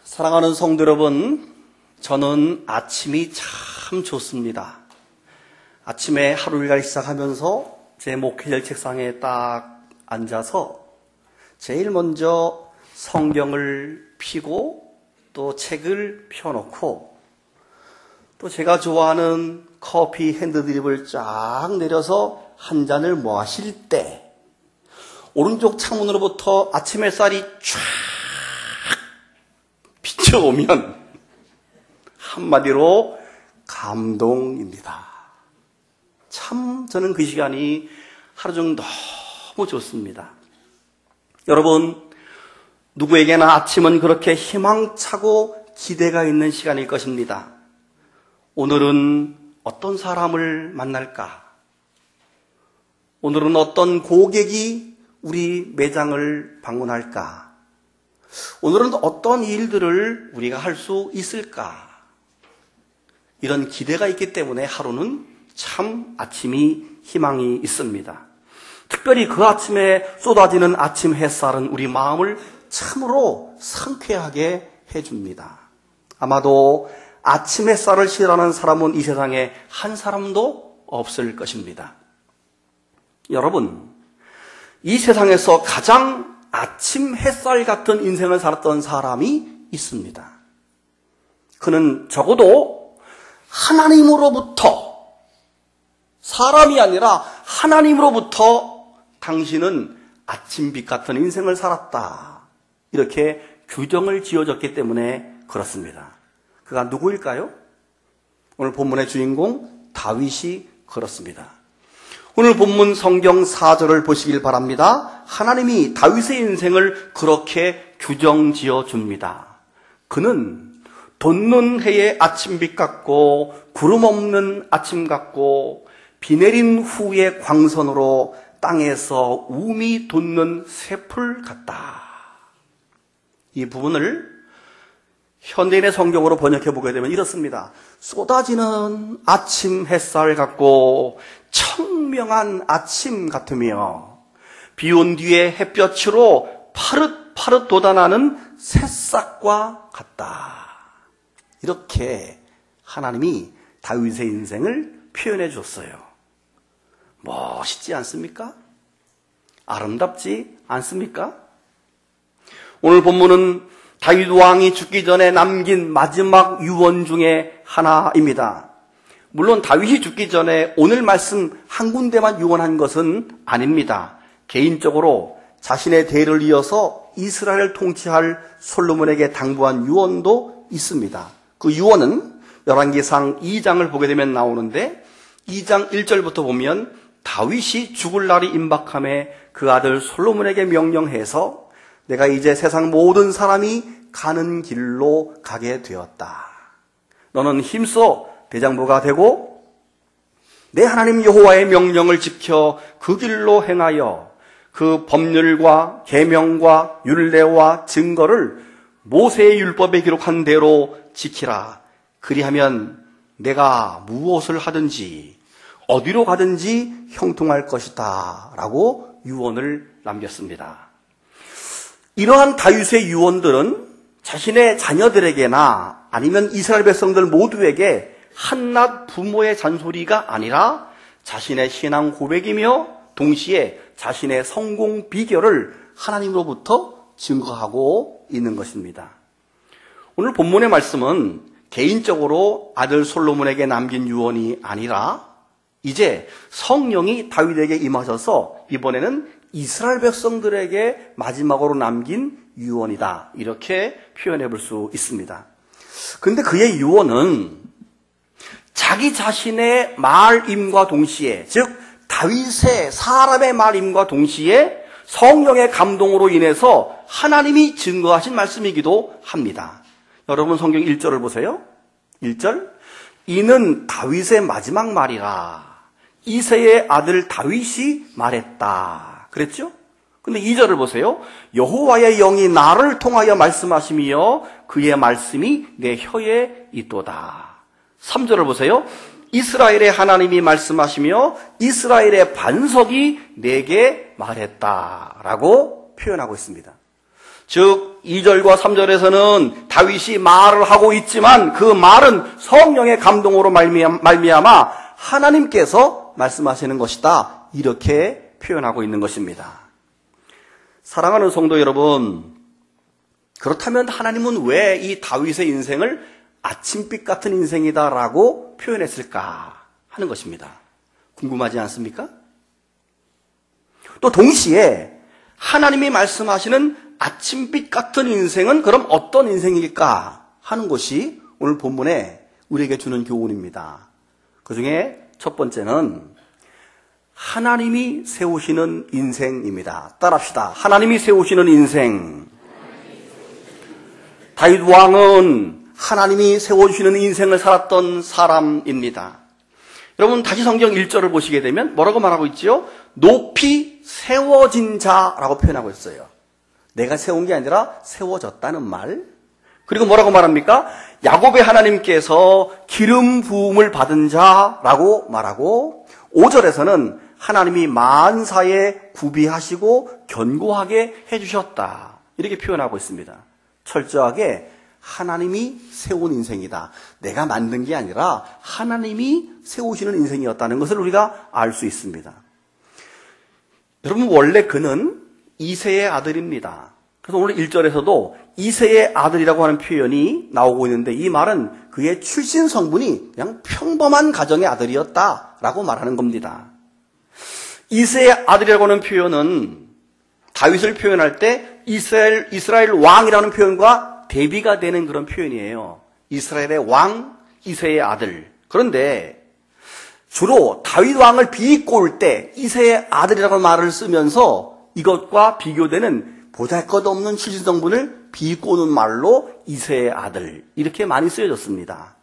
사랑하는 성도 여러분, 저는 아침이 참 좋습니다. 아침에 하루를 시작하면서 제 목회자 책상에 딱 앉아서 제일 먼저 성경을 펴고 또 책을 펴놓고 또 제가 좋아하는 커피 핸드드립을 쫙 내려서 한 잔을 마실 때 오른쪽 창문으로부터 아침 햇살이 쫙 비춰오면 한마디로 감동입니다. 참 저는 그 시간이 하루 종일 너무 좋습니다. 여러분, 누구에게나 아침은 그렇게 희망차고 기대가 있는 시간일 것입니다. 오늘은 어떤 사람을 만날까? 오늘은 어떤 고객이 우리 매장을 방문할까? 오늘은 어떤 일들을 우리가 할 수 있을까? 이런 기대가 있기 때문에 하루는 참 아침이 희망이 있습니다. 특별히 그 아침에 쏟아지는 아침 햇살은 우리 마음을 참으로 상쾌하게 해줍니다. 아마도 아침 햇살을 싫어하는 사람은 이 세상에 한 사람도 없을 것입니다. 여러분, 이 세상에서 가장 아침 햇살 같은 인생을 살았던 사람이 있습니다. 그는 적어도 하나님으로부터, 사람이 아니라 하나님으로부터 당신은 아침빛 같은 인생을 살았다, 이렇게 규정을 지어줬기 때문에 그렇습니다. 그가 누구일까요? 오늘 본문의 주인공 다윗이 그렇습니다. 오늘 본문 성경 4절을 보시길 바랍니다. 하나님이 다윗의 인생을 그렇게 규정 지어줍니다. 그는 돋는 해의 아침빛 같고 구름 없는 아침 같고 비 내린 후의 광선으로 땅에서 움이 돋는 새풀 같다. 이 부분을 현대인의 성경으로 번역해 보게 되면 이렇습니다. 쏟아지는 아침 햇살 같고 청명한 아침 같으며 비온 뒤에 햇볕으로 파릇파릇 돋아나는 새싹과 같다. 이렇게 하나님이 다윗의 인생을 표현해 줬어요. 멋있지 않습니까? 아름답지 않습니까? 오늘 본문은 다윗 왕이 죽기 전에 남긴 마지막 유언 중에 하나입니다. 물론 다윗이 죽기 전에 오늘 말씀 한 군데만 유언한 것은 아닙니다. 개인적으로 자신의 대를 이어서 이스라엘을 통치할 솔로몬에게 당부한 유언도 있습니다. 그 유언은 열왕기상 2장을 보게 되면 나오는데 2장 1절부터 보면 다윗이 죽을 날이 임박함에 그 아들 솔로몬에게 명령해서 내가 이제 세상 모든 사람이 가는 길로 가게 되었다. 너는 힘써 대장부가 되고 내 하나님 여호와의 명령을 지켜 그 길로 행하여 그 법률과 계명과 율례와 증거를 모세의 율법에 기록한 대로 지키라. 그리하면 내가 무엇을 하든지 어디로 가든지 형통할 것이다 라고 유언을 남겼습니다. 이러한 다윗의 유언들은 자신의 자녀들에게나 아니면 이스라엘 백성들 모두에게 한낱 부모의 잔소리가 아니라 자신의 신앙 고백이며 동시에 자신의 성공 비결을 하나님으로부터 증거하고 있는 것입니다. 오늘 본문의 말씀은 개인적으로 아들 솔로몬에게 남긴 유언이 아니라 이제 성령이 다윗에게 임하셔서 이번에는 이스라엘 백성들에게 마지막으로 남긴 유언이다, 이렇게 표현해 볼 수 있습니다. 그런데 그의 유언은 자기 자신의 말임과 동시에, 즉 다윗의 사람의 말임과 동시에 성령의 감동으로 인해서 하나님이 증거하신 말씀이기도 합니다. 여러분 성경 1절을 보세요. 1절, 이는 다윗의 마지막 말이라. 이새의 아들 다윗이 말했다. 그랬죠? 근데 2절을 보세요. 여호와의 영이 나를 통하여 말씀하시며 그의 말씀이 내 혀에 있도다. 3절을 보세요. 이스라엘의 하나님이 말씀하시며 이스라엘의 반석이 내게 말했다라고 표현하고 있습니다. 즉 2절과 3절에서는 다윗이 말을 하고 있지만 그 말은 성령의 감동으로 말미암아 하나님께서 말씀하시는 것이다. 이렇게 표현하고 있는 것입니다. 사랑하는 성도 여러분, 그렇다면 하나님은 왜 이 다윗의 인생을 아침빛 같은 인생이다라고 표현했을까 하는 것입니다. 궁금하지 않습니까? 또 동시에 하나님이 말씀하시는 아침빛 같은 인생은 그럼 어떤 인생일까 하는 것이 오늘 본문에 우리에게 주는 교훈입니다. 그 중에 첫 번째는 하나님이 세우시는 인생입니다. 따라합시다. 하나님이 세우시는 인생. 다윗 왕은 하나님이 세워주시는 인생을 살았던 사람입니다. 여러분 다시 성경 1절을 보시게 되면 뭐라고 말하고 있지요? 높이 세워진 자라고 표현하고 있어요. 내가 세운 게 아니라 세워졌다는 말. 그리고 뭐라고 말합니까? 야곱의 하나님께서 기름 부음을 받은 자라고 말하고 5절에서는 하나님이 만사에 구비하시고 견고하게 해주셨다. 이렇게 표현하고 있습니다. 철저하게 하나님이 세운 인생이다. 내가 만든 게 아니라 하나님이 세우시는 인생이었다는 것을 우리가 알 수 있습니다. 여러분 원래 그는 이새의 아들입니다. 그래서 오늘 1절에서도 이새의 아들이라고 하는 표현이 나오고 있는데 이 말은 그의 출신 성분이 그냥 평범한 가정의 아들이었다라고 말하는 겁니다. 이새의 아들이라고 하는 표현은 다윗을 표현할 때 이스라엘 왕이라는 표현과 대비가 되는 그런 표현이에요. 이스라엘의 왕, 이새의 아들. 그런데 주로 다윗 왕을 비꼬을 때 이새의 아들이라는 말을 쓰면서 이것과 비교되는 보잘것없는 출신 성분을 비꼬는 말로 이새의 아들 이렇게 많이 쓰여졌습니다.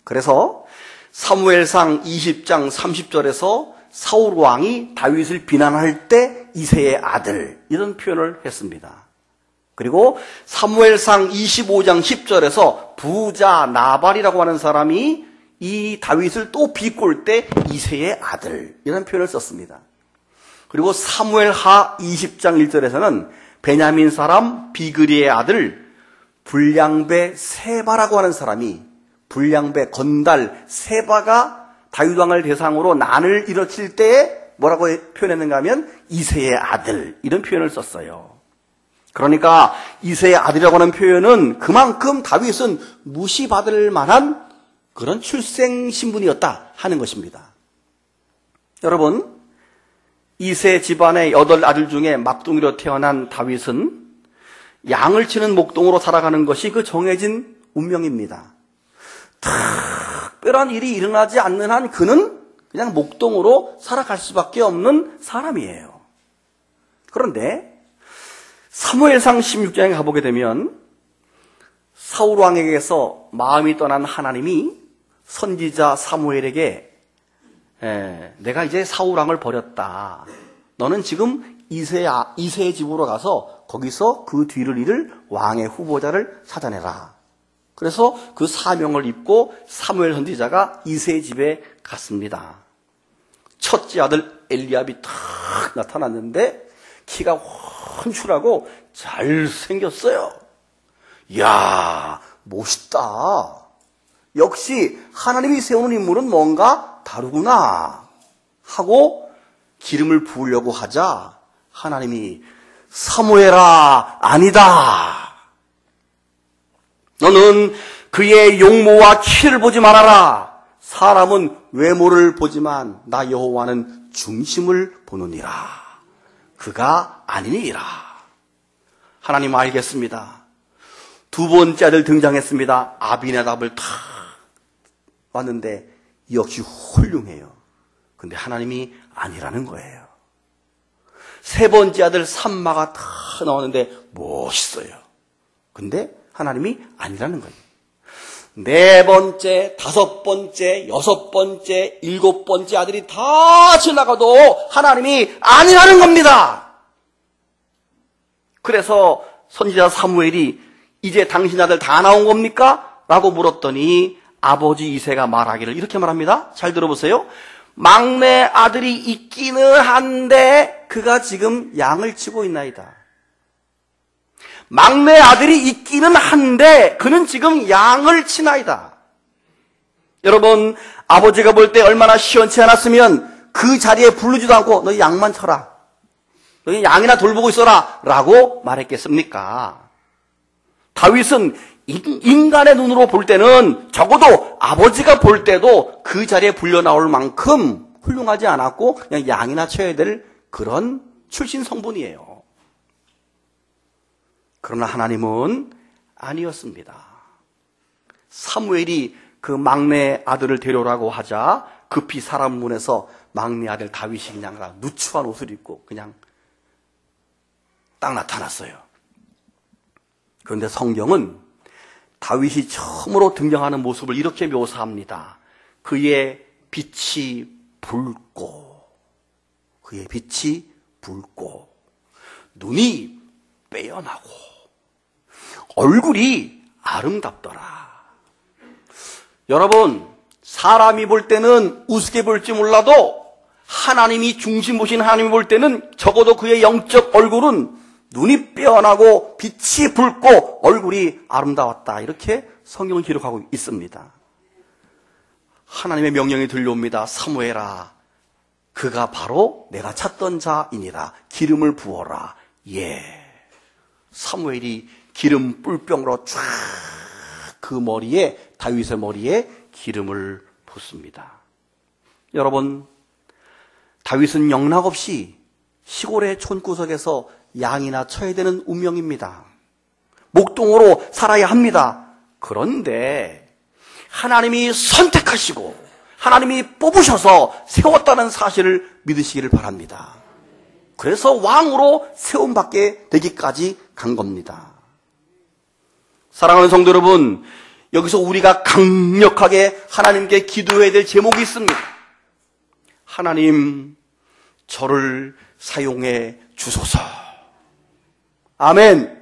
그래서 사무엘상 20장 30절에서 사울 왕이 다윗을 비난할 때 이새의 아들 이런 표현을 했습니다. 그리고 사무엘상 25장 10절에서 부자 나발이라고 하는 사람이 이 다윗을 또 비꼴 때 이새의 아들 이런 표현을 썼습니다. 그리고 사무엘하 20장 1절에서는 베냐민 사람 비그리의 아들 불량배 세바라고 하는 사람이 불량배 건달 세바가 다윗 왕을 대상으로 난을 일으킬 때에 뭐라고 표현했는가 하면 이새의 아들 이런 표현을 썼어요. 그러니까 이새의 아들이라고 하는 표현은 그만큼 다윗은 무시받을 만한 그런 출생 신분이었다 하는 것입니다. 여러분 이새 집안의 8아들 중에 막둥이로 태어난 다윗은 양을 치는 목동으로 살아가는 것이 그 정해진 운명입니다. 특별한 일이 일어나지 않는 한 그는 그냥 목동으로 살아갈 수밖에 없는 사람이에요. 그런데 사무엘상 16장에 가보게 되면 사울 왕에게서 마음이 떠난 하나님이 선지자 사무엘에게 내가 이제 사울 왕을 버렸다. 너는 지금 이새의 집으로 가서 거기서 그 뒤를 이을 왕의 후보자를 찾아내라. 그래서 그 사명을 입고 사무엘 선지자가 이새의 집에 갔습니다. 첫째 아들 엘리압이 탁 나타났는데 키가 훤출하고 잘생겼어요. 이야, 멋있다. 역시 하나님이 세우는 인물은 뭔가 다르구나 하고 기름을 부으려고 하자 하나님이 사무엘아 아니다. 너는 그의 용모와 키를 보지 말아라. 사람은 외모를 보지만 나 여호와는 중심을 보느니라. 그가 아니니라. 하나님 알겠습니다. 두 번째 아들 등장했습니다. 아비나답을 탁 왔는데 역시 훌륭해요. 근데 하나님이 아니라는 거예요. 세 번째 아들 삼마가 탁 나왔는데 멋있어요. 근데 하나님이 아니라는 거예요. 네 번째, 다섯 번째, 여섯 번째, 일곱 번째 아들이 다 지나가도 하나님이 아니라는 겁니다. 그래서 선지자 사무엘이 이제 당신 아들 다 나온 겁니까? 라고 물었더니 아버지 이새가 말하기를 이렇게 말합니다. 잘 들어보세요. 막내 아들이 있기는 한데 그가 지금 양을 치고 있나이다. 막내 아들이 있기는 한데 그는 지금 양을 치나이다. 여러분, 아버지가 볼 때 얼마나 시원치 않았으면 그 자리에 부르지도 않고 너 양만 쳐라, 너 양이나 돌보고 있어라 라고 말했겠습니까? 다윗은 인간의 눈으로 볼 때는 적어도 아버지가 볼 때도 그 자리에 불려 나올 만큼 훌륭하지 않았고 그냥 양이나 쳐야 될 그런 출신 성분이에요. 그러나 하나님은 아니었습니다. 사무엘이 그 막내 아들을 데려오라고 하자 급히 사람 문에서 막내 아들 다윗이 그냥 누추한 옷을 입고 그냥 딱 나타났어요. 그런데 성경은 다윗이 처음으로 등장하는 모습을 이렇게 묘사합니다. 그의 빛이 붉고, 그의 빛이 붉고, 눈이 빼어나고, 얼굴이 아름답더라. 여러분, 사람이 볼 때는 우습게 볼지 몰라도 하나님이 중심 보신 하나님이 볼 때는 적어도 그의 영적 얼굴은 눈이 빼어나고 빛이 붉고 얼굴이 아름다웠다. 이렇게 성경은 기록하고 있습니다. 하나님의 명령이 들려옵니다. 사무엘아, 그가 바로 내가 찾던 자이니라. 기름을 부어라. 예. 사무엘이 기름 뿔병으로 쫙 그 머리에, 다윗의 머리에 기름을 붓습니다. 여러분, 다윗은 영락없이 시골의 촌구석에서 양이나 쳐야 되는 운명입니다. 목동으로 살아야 합니다. 그런데 하나님이 선택하시고 하나님이 뽑으셔서 세웠다는 사실을 믿으시기를 바랍니다. 그래서 왕으로 세움받게 되기까지 간 겁니다. 사랑하는 성도 여러분, 여기서 우리가 강력하게 하나님께 기도해야 될 제목이 있습니다. 하나님, 저를 사용해 주소서. 아멘.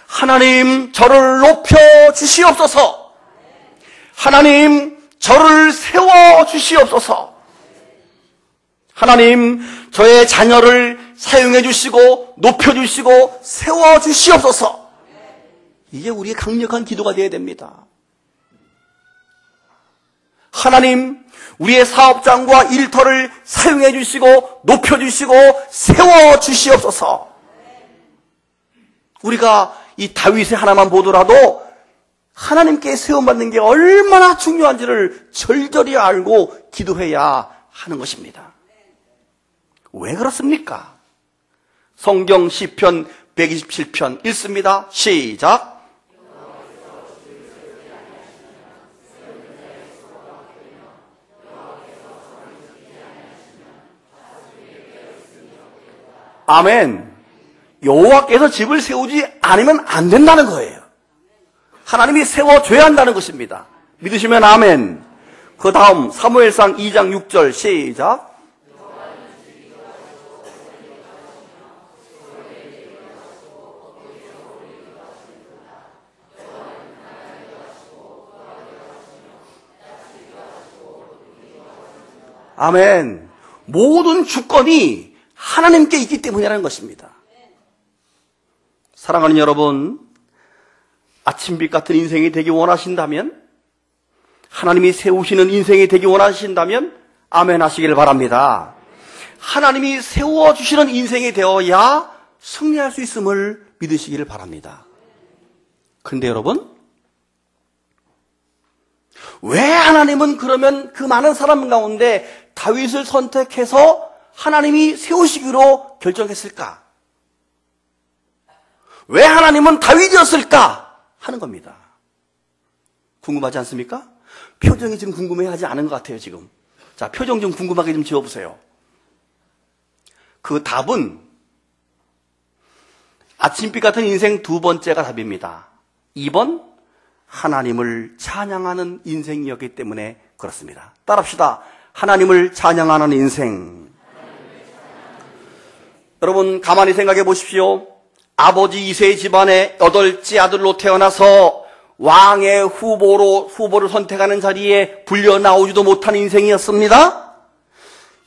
하나님, 저를 높여 주시옵소서. 하나님, 저를 세워 주시옵소서. 하나님, 저의 자녀를 사용해 주시고 높여 주시고 세워 주시옵소서. 이게 우리의 강력한 기도가 되어야 됩니다. 하나님, 우리의 사업장과 일터를 사용해 주시고 높여 주시고 세워 주시옵소서. 우리가 이 다윗의 하나만 보더라도 하나님께 세움받는 게 얼마나 중요한지를 절절히 알고 기도해야 하는 것입니다. 왜 그렇습니까? 성경 시편 127편 읽습니다. 시작. 아멘. 여호와께서 집을 세우지 않으면 안 된다는 거예요. 하나님이 세워줘야 한다는 것입니다. 믿으시면 아멘. 그 다음 사무엘상 2장 6절 시작. 아멘. 모든 주권이 하나님께 있기 때문이라는 것입니다. 사랑하는 여러분, 아침빛 같은 인생이 되기 원하신다면, 하나님이 세우시는 인생이 되기 원하신다면 아멘 하시길 바랍니다. 하나님이 세워주시는 인생이 되어야 승리할 수 있음을 믿으시기를 바랍니다. 그런데 여러분, 왜 하나님은 그러면 그 많은 사람 가운데 다윗을 선택해서 하나님이 세우시기로 결정했을까? 왜 하나님은 다윗이었을까? 하는 겁니다. 궁금하지 않습니까? 표정이 지금 궁금해하지 않은 것 같아요, 지금. 자, 표정 좀 궁금하게 좀 지어보세요. 그 답은 아침빛 같은 인생 두 번째가 답입니다. 2번, 하나님을 찬양하는 인생이었기 때문에 그렇습니다. 따라합시다. 하나님을 찬양하는 인생. 여러분, 가만히 생각해 보십시오. 아버지 이세 집안의 8째 아들로 태어나서 왕의 후보를 선택하는 자리에 불려 나오지도 못한 인생이었습니다.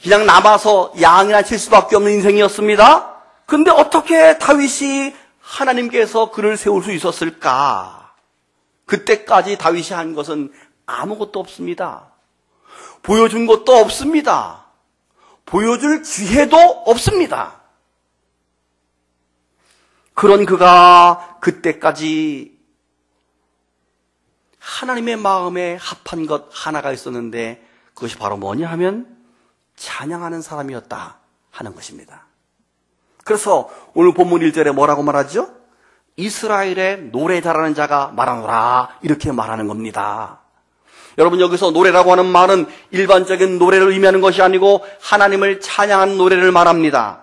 그냥 남아서 양이나 칠 수밖에 없는 인생이었습니다. 근데 어떻게 다윗이 하나님께서 그를 세울 수 있었을까? 그때까지 다윗이 한 것은 아무것도 없습니다. 보여준 것도 없습니다. 보여줄 기회도 없습니다. 그런 그가 그때까지 하나님의 마음에 합한 것 하나가 있었는데 그것이 바로 뭐냐 하면 찬양하는 사람이었다 하는 것입니다. 그래서 오늘 본문 1절에 뭐라고 말하죠? 이스라엘의 노래 잘하는 자가 말하노라 이렇게 말하는 겁니다. 여러분, 여기서 노래라고 하는 말은 일반적인 노래를 의미하는 것이 아니고 하나님을 찬양하는 노래를 말합니다.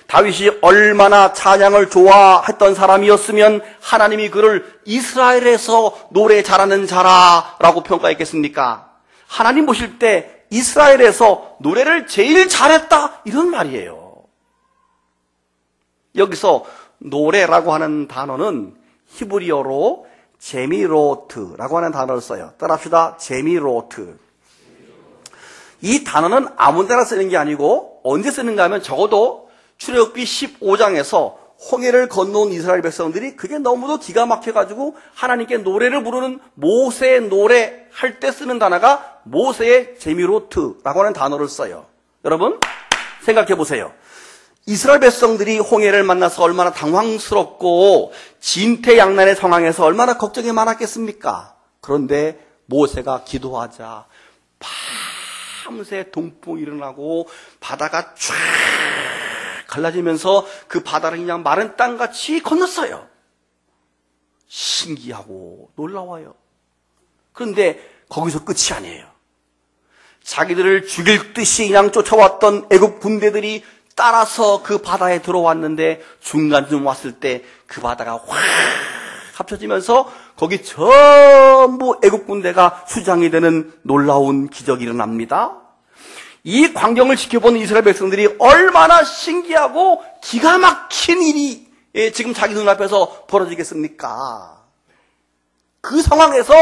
다윗이 얼마나 찬양을 좋아했던 사람이었으면 하나님이 그를 이스라엘에서 노래 잘하는 자라라고 평가했겠습니까? 하나님 보실 때 이스라엘에서 노래를 제일 잘했다 이런 말이에요. 여기서 노래라고 하는 단어는 히브리어로 제미로트라고 하는 단어를 써요. 따라합시다. 제미로트. 이 단어는 아무 데나 쓰는 게 아니고 언제 쓰는가 하면 적어도 출애굽기 15장에서 홍해를 건너온 이스라엘 백성들이 그게 너무도 기가 막혀가지고 하나님께 노래를 부르는 모세의 노래 할 때 쓰는 단어가 모세의 제미로트라고 하는 단어를 써요. 여러분 생각해 보세요. 이스라엘 백성들이 홍해를 만나서 얼마나 당황스럽고 진퇴양난의 상황에서 얼마나 걱정이 많았겠습니까? 그런데 모세가 기도하자 밤새 동풍이 일어나고 바다가 쫙 갈라지면서 그 바다를 그냥 마른 땅같이 건넜어요. 신기하고 놀라워요. 그런데 거기서 끝이 아니에요. 자기들을 죽일 듯이 그냥 쫓아왔던 애국 군대들이 따라서 그 바다에 들어왔는데 중간쯤 왔을 때 그 바다가 확 합쳐지면서 거기 전부 애국 군대가 수장이 되는 놀라운 기적이 일어납니다. 이 광경을 지켜본 이스라엘 백성들이 얼마나 신기하고 기가 막힌 일이 지금 자기 눈앞에서 벌어지겠습니까? 그 상황에서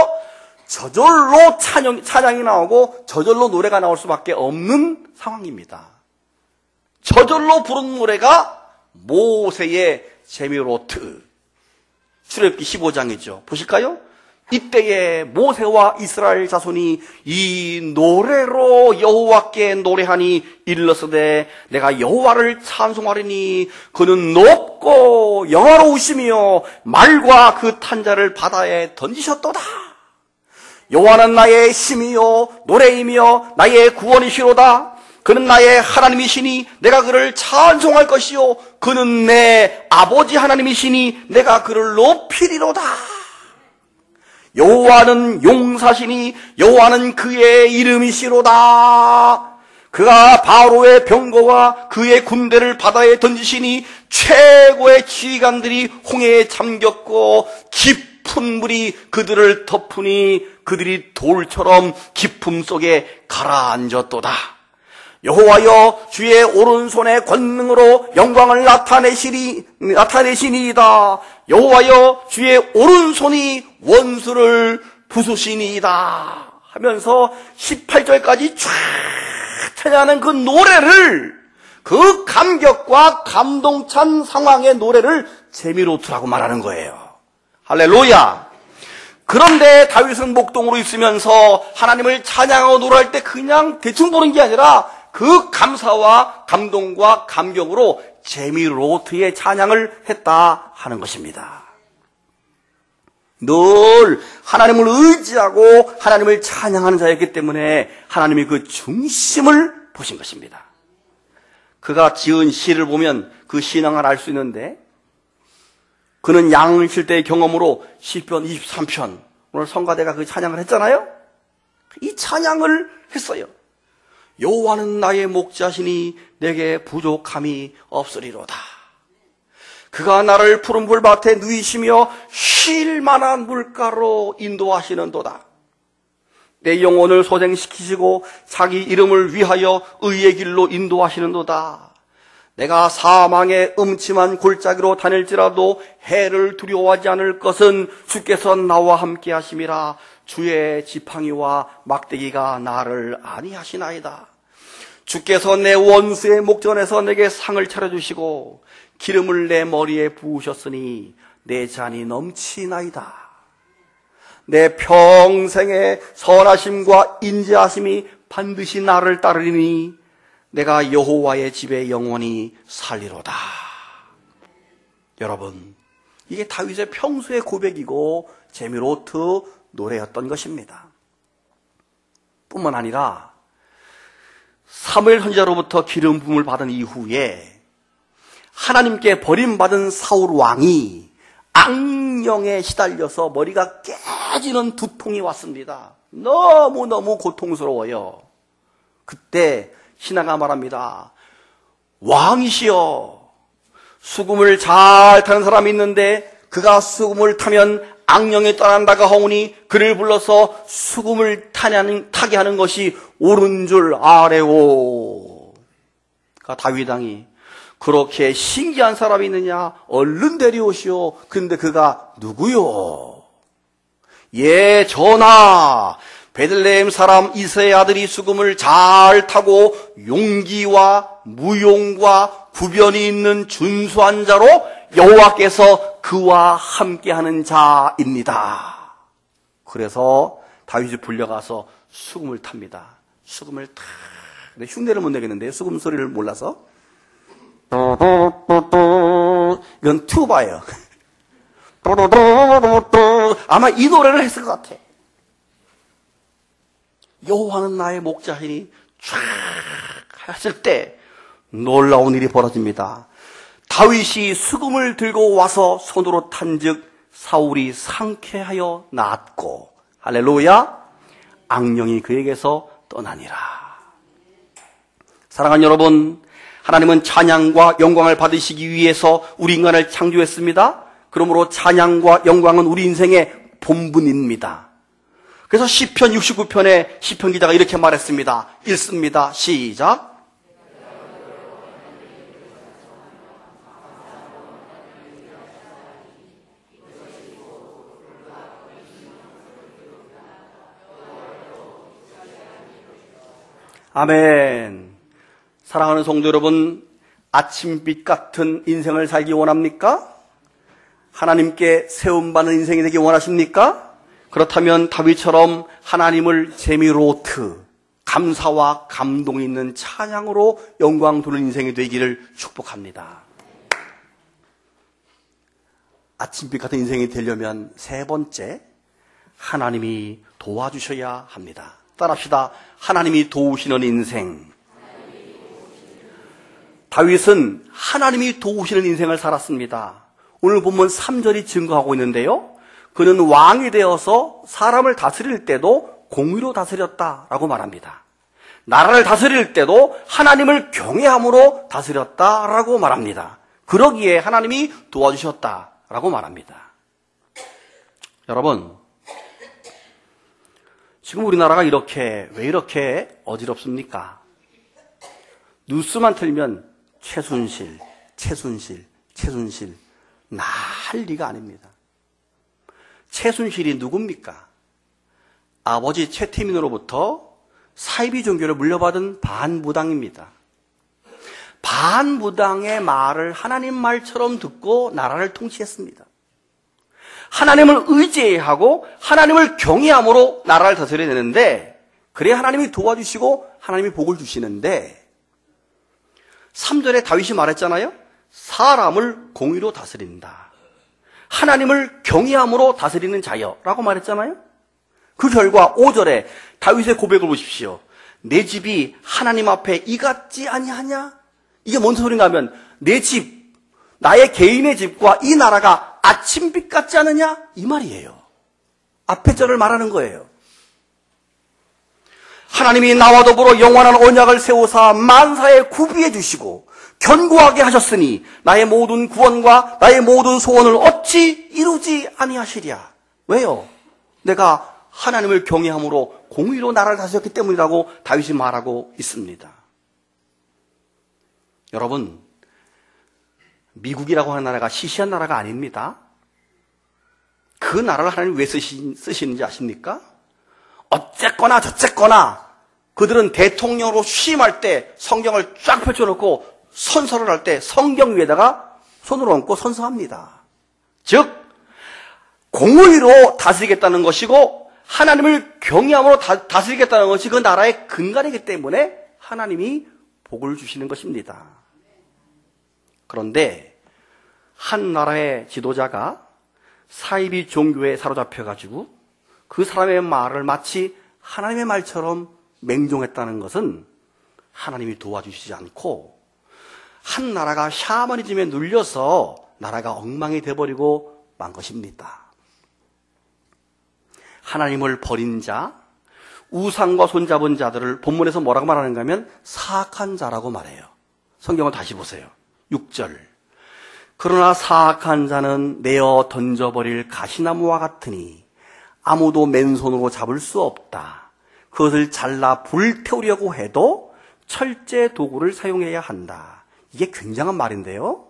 저절로 찬양이 나오고 저절로 노래가 나올 수밖에 없는 상황입니다. 저절로 부른 노래가 모세의 제미로트. 출애굽기 15장이죠. 보실까요? 이때에 모세와 이스라엘 자손이 이 노래로 여호와께 노래하니 일러서되 내가 여호와를 찬송하리니 그는 높고 영화로우시며 말과 그 탄자를 바다에 던지셨도다. 여호와는 나의 힘이요 노래이며 나의 구원이시로다. 그는 나의 하나님이시니 내가 그를 찬송할 것이요 그는 내 아버지 하나님이시니 내가 그를 높이리로다. 여호와는 용사시니 여호와는 그의 이름이시로다. 그가 바로의 병거와 그의 군대를 바다에 던지시니 최고의 지휘관들이 홍해에 잠겼고 깊은 물이 그들을 덮으니 그들이 돌처럼 깊음 속에 가라앉았도다. 여호와여 주의 오른손의 권능으로 영광을 나타내시니이다. 여호와여 주의 오른손이 원수를 부수시니이다 하면서 18절까지 쫙 찬양하는 그 노래를, 그 감격과 감동찬 상황의 노래를 제미로트라고 말하는 거예요. 할렐루야. 그런데 다윗은 목동으로 있으면서 하나님을 찬양하고 노래할 때 그냥 대충 부른 게 아니라 그 감사와 감동과 감격으로 제미로트의 찬양을 했다 하는 것입니다. 늘 하나님을 의지하고 하나님을 찬양하는 자였기 때문에 하나님이 그 중심을 보신 것입니다. 그가 지은 시를 보면 그 신앙을 알 수 있는데, 그는 양을 칠 때의 경험으로 시편 23편, 오늘 성가대가 그 찬양을 했잖아요. 이 찬양을 했어요. 여호와는 나의 목자시니 내게 부족함이 없으리로다. 그가 나를 푸른 풀밭에 누이시며 쉴 만한 물가로 인도하시는도다. 내 영혼을 소생시키시고 자기 이름을 위하여 의의 길로 인도하시는도다. 내가 사망의 음침한 골짜기로 다닐지라도 해를 두려워하지 않을 것은 주께서 나와 함께 하심이라. 주의 지팡이와 막대기가 나를 안위하시나이다. 주께서 내 원수의 목전에서 내게 상을 차려주시고 기름을 내 머리에 부으셨으니 내 잔이 넘치나이다. 내 평생의 선하심과 인자하심이 반드시 나를 따르리니 내가 여호와의 집에 영원히 살리로다. 여러분, 이게 다윗의 평소의 고백이고 제미로트 노래였던 것입니다. 뿐만 아니라 사무엘 선지자로부터 기름 부음을 받은 이후에 하나님께 버림받은 사울 왕이 악령에 시달려서 머리가 깨지는 두통이 왔습니다. 너무너무 고통스러워요. 그때 신하가 말합니다. 왕이시여, 수금을 잘 타는 사람이 있는데 그가 수금을 타면 악령이 떠난다가 하오니 그를 불러서 수금을 타게 하는 것이 옳은 줄 아래오. 그러니까 다윗 왕이 그렇게 신기한 사람이 있느냐? 얼른 데려오시오. 그런데 그가 누구요? 예, 전하. 베들레헴 사람 이새의 아들이 수금을 잘 타고 용기와 무용과 구변이 있는 준수한 자로 여호와께서 그와 함께하는 자입니다. 그래서 다윗이 불려가서 수금을 탑니다. 수금을 탁. 근데 흉내를 못 내겠는데요. 수금 소리를 몰라서. 이건 튜바예요. 아마 이 노래를 했을 것 같아. 여호와는 나의 목자이니 쫙 했을 때 놀라운 일이 벌어집니다. 다윗이 수금을 들고 와서 손으로 탄즉 사울이 상쾌하여 나았고, 할렐루야, 악령이 그에게서 떠나니라. 사랑하는 여러분, 하나님은 찬양과 영광을 받으시기 위해서 우리 인간을 창조했습니다. 그러므로 찬양과 영광은 우리 인생의 본분입니다. 그래서 시편 69편에 시편 기자가 이렇게 말했습니다. 읽습니다. 시작. 아멘. 사랑하는 성도 여러분, 아침빛 같은 인생을 살기 원합니까? 하나님께 세움받는 인생이 되기 원하십니까? 그렇다면 다윗처럼 하나님을 제미로트, 감사와 감동이 있는 찬양으로 영광 돌리는 인생이 되기를 축복합니다. 아침빛 같은 인생이 되려면 세 번째, 하나님이 도와주셔야 합니다. 따라합시다. 하나님이 도우시는 인생. 다윗은 하나님이 도우시는 인생을 살았습니다. 오늘 본문 3절이 증거하고 있는데요. 그는 왕이 되어서 사람을 다스릴 때도 공의로 다스렸다라고 말합니다. 나라를 다스릴 때도 하나님을 경외함으로 다스렸다라고 말합니다. 그러기에 하나님이 도와주셨다라고 말합니다. 여러분, 지금 우리나라가 왜 이렇게 어지럽습니까? 뉴스만 틀면 최순실, 난리가 아닙니다. 최순실이 누굽니까? 아버지 최태민으로부터 사이비 종교를 물려받은 반무당입니다. 반무당의 말을 하나님 말처럼 듣고 나라를 통치했습니다. 하나님을 의지하고 하나님을 경외함으로 나라를 다스려야 되는데, 그래야 하나님이 도와주시고 하나님이 복을 주시는데, 3절에 다윗이 말했잖아요. 사람을 공의로 다스린다. 하나님을 경외함으로 다스리는 자여 라고 말했잖아요. 그 결과 5절에 다윗의 고백을 보십시오. 내 집이 하나님 앞에 이 같지 아니하냐? 이게 뭔 소린가 하면 내 집, 나의 개인의 집과 이 나라가 아침빛 같지 않느냐? 이 말이에요. 앞에 절을 말하는 거예요. 하나님이 나와 더불어 영원한 언약을 세우사 만사에 구비해 주시고 견고하게 하셨으니 나의 모든 구원과 나의 모든 소원을 어찌 이루지 아니하시랴. 왜요? 내가 하나님을 경외함으로 공의로 나라를 다스렸기 때문이라고 다윗이 말하고 있습니다. 여러분, 미국이라고 하는 나라가 시시한 나라가 아닙니다. 그 나라를 하나님 왜 쓰시는지 아십니까? 어쨌거나 저쨌거나 그들은 대통령으로 취임할 때 성경을 쫙 펼쳐놓고 선서를 할 때 성경 위에다가 손을 얹고 선서합니다. 즉 공의로 다스리겠다는 것이고 하나님을 경외함으로 다스리겠다는 것이 그 나라의 근간이기 때문에 하나님이 복을 주시는 것입니다. 그런데 한 나라의 지도자가 사이비 종교에 사로잡혀가지고 그 사람의 말을 마치 하나님의 말처럼 맹종했다는 것은 하나님이 도와주시지 않고 한 나라가 샤머니즘에 눌려서 나라가 엉망이 되어버리고 만 것입니다. 하나님을 버린 자, 우상과 손잡은 자들을 본문에서 뭐라고 말하는가 하면 사악한 자라고 말해요. 성경을 다시 보세요. 6절. 그러나 사악한 자는 내어 던져버릴 가시나무와 같으니 아무도 맨손으로 잡을 수 없다. 그것을 잘라 불태우려고 해도 철제 도구를 사용해야 한다. 이게 굉장한 말인데요.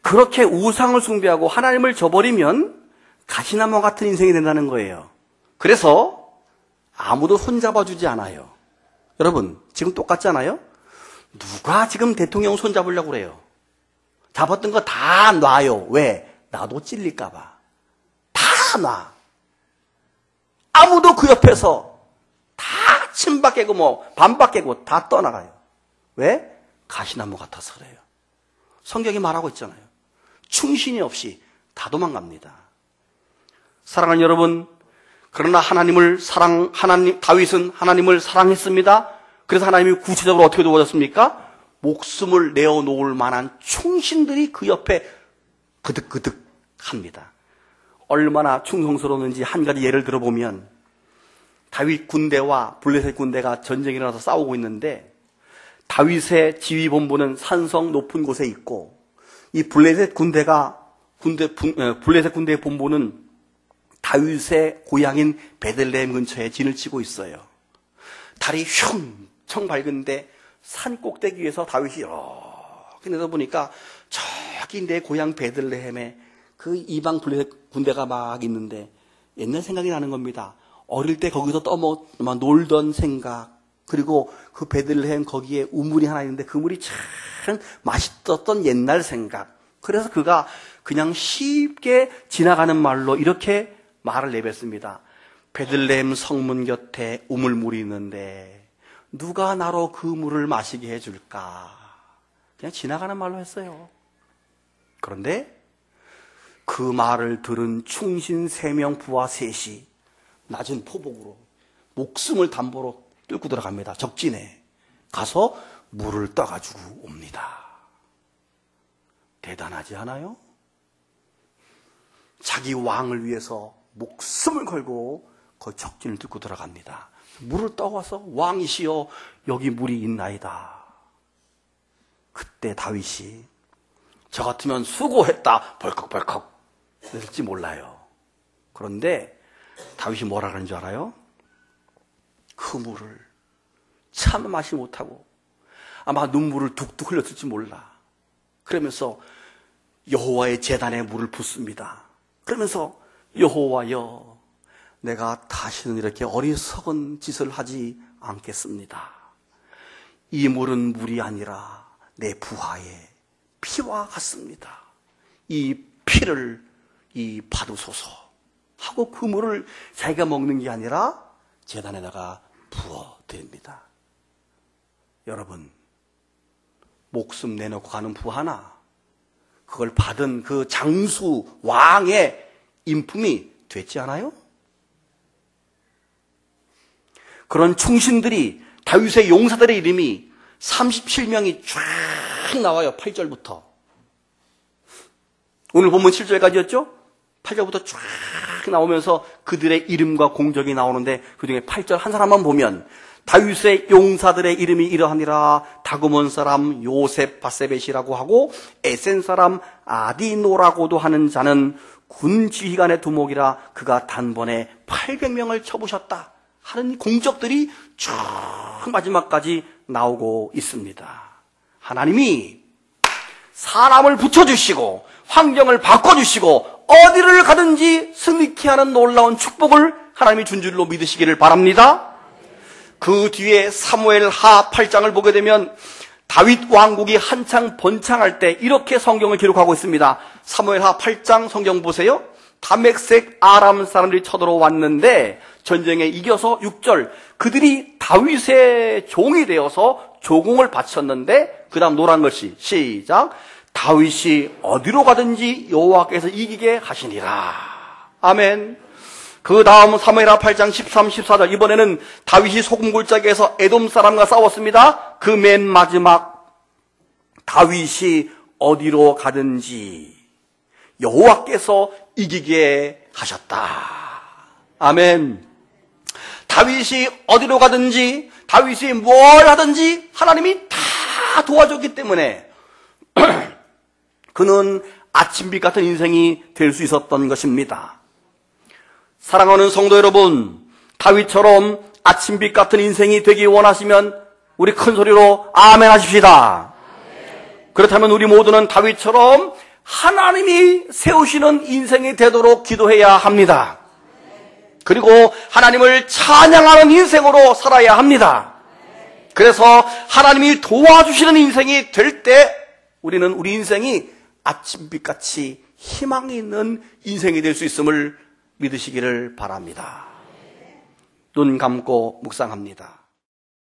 그렇게 우상을 숭배하고 하나님을 저버리면 가시나무 같은 인생이 된다는 거예요. 그래서 아무도 손잡아주지 않아요. 여러분, 지금 똑같지 않아요? 누가 지금 대통령 손잡으려고 그래요? 잡았던 거 다 놔요. 왜? 나도 찔릴까봐. 다 놔. 아무도 그 옆에서 다 침박 깨고 반박 깨고 다 떠나가요. 왜? 가시나무 같아서 그래요. 성경이 말하고 있잖아요. 충신이 없이 다 도망갑니다. 사랑하는 여러분, 그러나 다윗은 하나님을 사랑했습니다. 그래서 하나님이 구체적으로 어떻게 도와줬습니까? 목숨을 내어놓을 만한 충신들이 그 옆에 그득그득 합니다. 얼마나 충성스러웠는지 한 가지 예를 들어보면 다윗 군대와 블레셋 군대가 전쟁이 일어나서 싸우고 있는데 다윗의 지휘본부는 산성 높은 곳에 있고 이 블레셋 군대의 본부는 다윗의 고향인 베들레헴 근처에 진을 치고 있어요. 달이 흉청 밝은데 산 꼭대기 위에서 다윗이 이렇게 내다보니까 저기 내 고향 베들레헴에 그 이방 블레셋 군대가 막 있는데 옛날 생각이 나는 겁니다. 어릴 때 거기서 놀던 생각, 그리고 그 베들레헴 거기에 우물이 하나 있는데 그 물이 참 맛있었던 옛날 생각. 그래서 그가 그냥 쉽게 지나가는 말로 이렇게 말을 내뱉습니다. 베들레헴 성문 곁에 우물물이 있는데 누가 나로 그 물을 마시게 해줄까? 그냥 지나가는 말로 했어요. 그런데 그 말을 들은 충신 3명 부하 셋이 낮은 포복으로 목숨을 담보로 뚫고 들어갑니다. 적진에 가서 물을 떠가지고 옵니다. 대단하지 않아요? 자기 왕을 위해서 목숨을 걸고 그 적진을 뚫고 들어갑니다. 물을 떠와서 왕이시여 여기 물이 있나이다. 그때 다윗이 저 같으면 수고했다 벌컥벌컥 그랬을지 몰라요. 그런데 다윗이 뭐라 그러는 줄 알아요? 그 물을 참 마시지 못하고 아마 눈물을 뚝뚝 흘렸을지 몰라. 그러면서 여호와의 제단에 물을 붓습니다. 그러면서 여호와여 내가 다시는 이렇게 어리석은 짓을 하지 않겠습니다. 이 물은 물이 아니라 내 부하의 피와 같습니다. 이 피를 받으소서 하고 그 물을 자기가 먹는 게 아니라 제단에다가 부어드립니다. 여러분, 목숨 내놓고 가는 부하나 그걸 받은 그 장수 왕의 인품이 됐지 않아요? 그런 충신들이 다윗의 용사들의 이름이 37명이 쫙 나와요. 8절부터. 오늘 본문 7절까지였죠? 8절부터 쫙 나오면서 그들의 이름과 공적이 나오는데 그중에 8절 한 사람만 보면 다윗의 용사들의 이름이 이러하니라. 다그몬 사람 요셉 바세벳이라고 하고 에센 사람 아디노라고도 하는 자는 군 지휘관의 두목이라 그가 단번에 800명을 쳐부셨다 하는 공적들이 쭉 마지막까지 나오고 있습니다. 하나님이 사람을 붙여주시고 환경을 바꿔주시고 어디를 가든지 승리케 하는 놀라운 축복을 하나님이 준 줄로 믿으시기를 바랍니다. 그 뒤에 사무엘 하 8장을 보게 되면 다윗 왕국이 한창 번창할 때 이렇게 성경을 기록하고 있습니다. 사무엘하 8장 성경 보세요. 다메섹 아람 사람들이 쳐들어왔는데 전쟁에 이겨서 6절 그들이 다윗의 종이 되어서 조공을 바쳤는데 그 다음 노란 글씨 시작 다윗이 어디로 가든지 여호와께서 이기게 하시니라. 아멘. 그 다음 사무엘하 8장 13, 14절 이번에는 다윗이 소금 골짜기에서 에돔 사람과 싸웠습니다. 그 맨 마지막 다윗이 어디로 가든지 여호와께서 이기게 하셨다. 아멘. 다윗이 어디로 가든지 다윗이 뭘 하든지 하나님이 다 도와줬기 때문에 그는 아침빛 같은 인생이 될 수 있었던 것입니다. 사랑하는 성도 여러분, 다윗처럼 아침빛 같은 인생이 되기 원하시면 우리 큰 소리로 아멘 하십시다. 그렇다면 우리 모두는 다윗처럼 하나님이 세우시는 인생이 되도록 기도해야 합니다. 그리고 하나님을 찬양하는 인생으로 살아야 합니다. 그래서 하나님이 도와주시는 인생이 될 때 우리는 우리 인생이 아침빛같이 희망이 있는 인생이 될 수 있음을 믿으시기를 바랍니다. 눈 감고 묵상합니다.